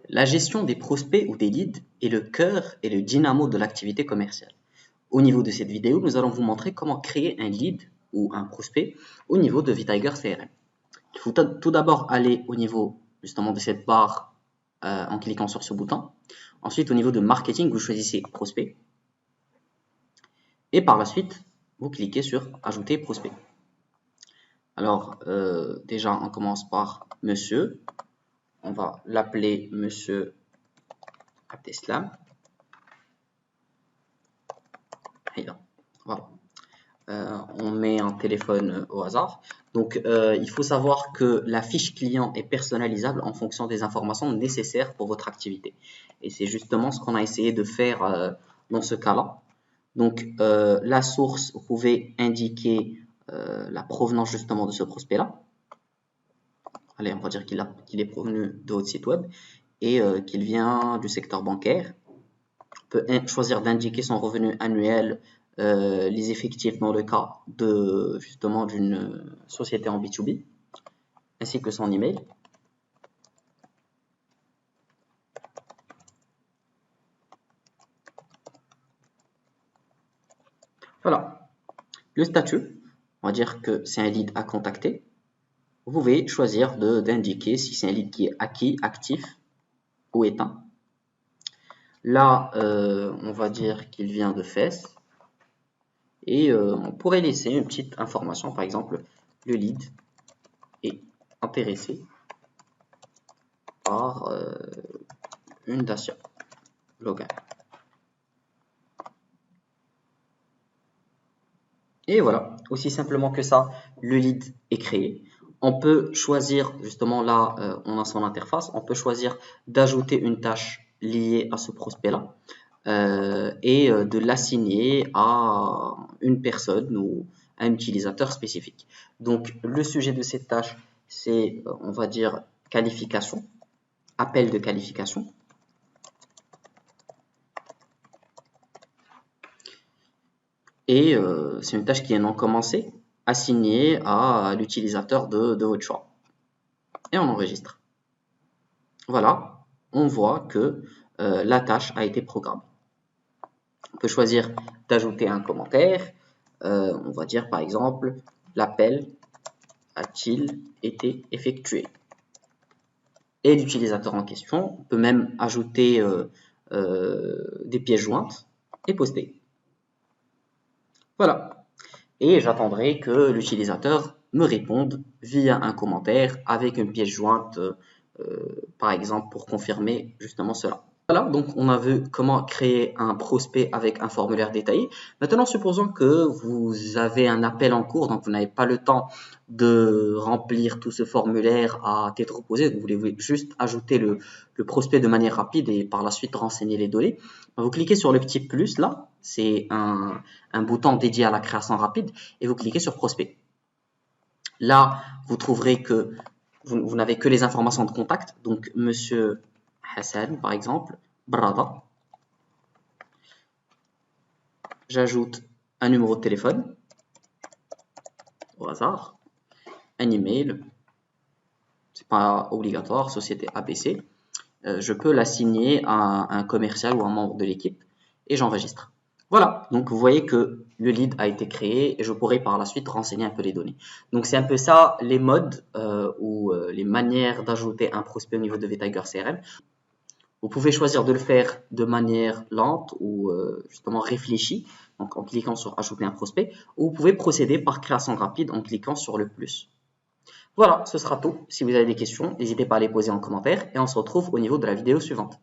La gestion des prospects ou des leads est le cœur et le dynamo de l'activité commerciale. Au niveau de cette vidéo, nous allons vous montrer comment créer un lead ou un prospect au niveau de vTiger CRM. Il faut tout d'abord aller au niveau justement de cette barre en cliquant sur ce bouton. Ensuite, au niveau de marketing, vous choisissez prospect. Et par la suite, vous cliquez sur ajouter prospect. Alors, déjà, on commence par monsieur. On va l'appeler monsieur Abdeslam. Voilà. On met un téléphone au hasard. Donc, il faut savoir que la fiche client est personnalisable en fonction des informations nécessaires pour votre activité. Et c'est justement ce qu'on a essayé de faire dans ce cas-là. Donc, la source, vous pouvez indiquer la provenance justement de ce prospect-là. Allez, on va dire qu'il est provenu de votre site web et qu'il vient du secteur bancaire. On peut choisir d'indiquer son revenu annuel, les effectifs dans le cas de justement d'une société en B2B, ainsi que son email. Voilà. Le statut, on va dire que c'est un lead à contacter. Vous pouvez choisir d'indiquer si c'est un lead qui est acquis, actif ou éteint. Là, on va dire qu'il vient de FES. Et on pourrait laisser une petite information, par exemple, le lead est intéressé par une Dacia Logan. Et voilà, aussi simplement que ça, le lead est créé. On peut choisir, justement là, on a son interface, on peut choisir d'ajouter une tâche liée à ce prospect-là et de l'assigner à une personne ou à un utilisateur spécifique. Donc, le sujet de cette tâche, c'est, on va dire, qualification, appel de qualification. Et c'est une tâche qui est non commencée, assignée à l'utilisateur de votre choix. Et on enregistre. Voilà, on voit que la tâche a été programmée. On peut choisir d'ajouter un commentaire. On va dire par exemple, l'appel a-t-il été effectué? Et l'utilisateur en question peut même ajouter des pièces jointes et poster. Voilà. Et j'attendrai que l'utilisateur me réponde via un commentaire avec une pièce jointe, par exemple, pour confirmer justement cela. Voilà, donc on a vu comment créer un prospect avec un formulaire détaillé. Maintenant, supposons que vous avez un appel en cours, donc vous n'avez pas le temps de remplir tout ce formulaire à tête reposée, vous voulez juste ajouter le prospect de manière rapide et par la suite renseigner les données. Vous cliquez sur le petit plus là, c'est un bouton dédié à la création rapide et vous cliquez sur prospect. Là, vous trouverez que vous n'avez que les informations de contact, donc monsieur Hassan, par exemple, Brada. J'ajoute un numéro de téléphone au hasard, un email, c'est pas obligatoire, société ABC. Je peux l'assigner à un commercial ou un membre de l'équipe et j'enregistre. Voilà, donc vous voyez que le lead a été créé et je pourrai par la suite renseigner un peu les données. Donc c'est un peu ça les modes ou les manières d'ajouter un prospect au niveau de vTiger CRM. Vous pouvez choisir de le faire de manière lente ou justement réfléchie, donc en cliquant sur ajouter un prospect, ou vous pouvez procéder par création rapide en cliquant sur le plus. Voilà, ce sera tout. Si vous avez des questions, n'hésitez pas à les poser en commentaire et on se retrouve au niveau de la vidéo suivante.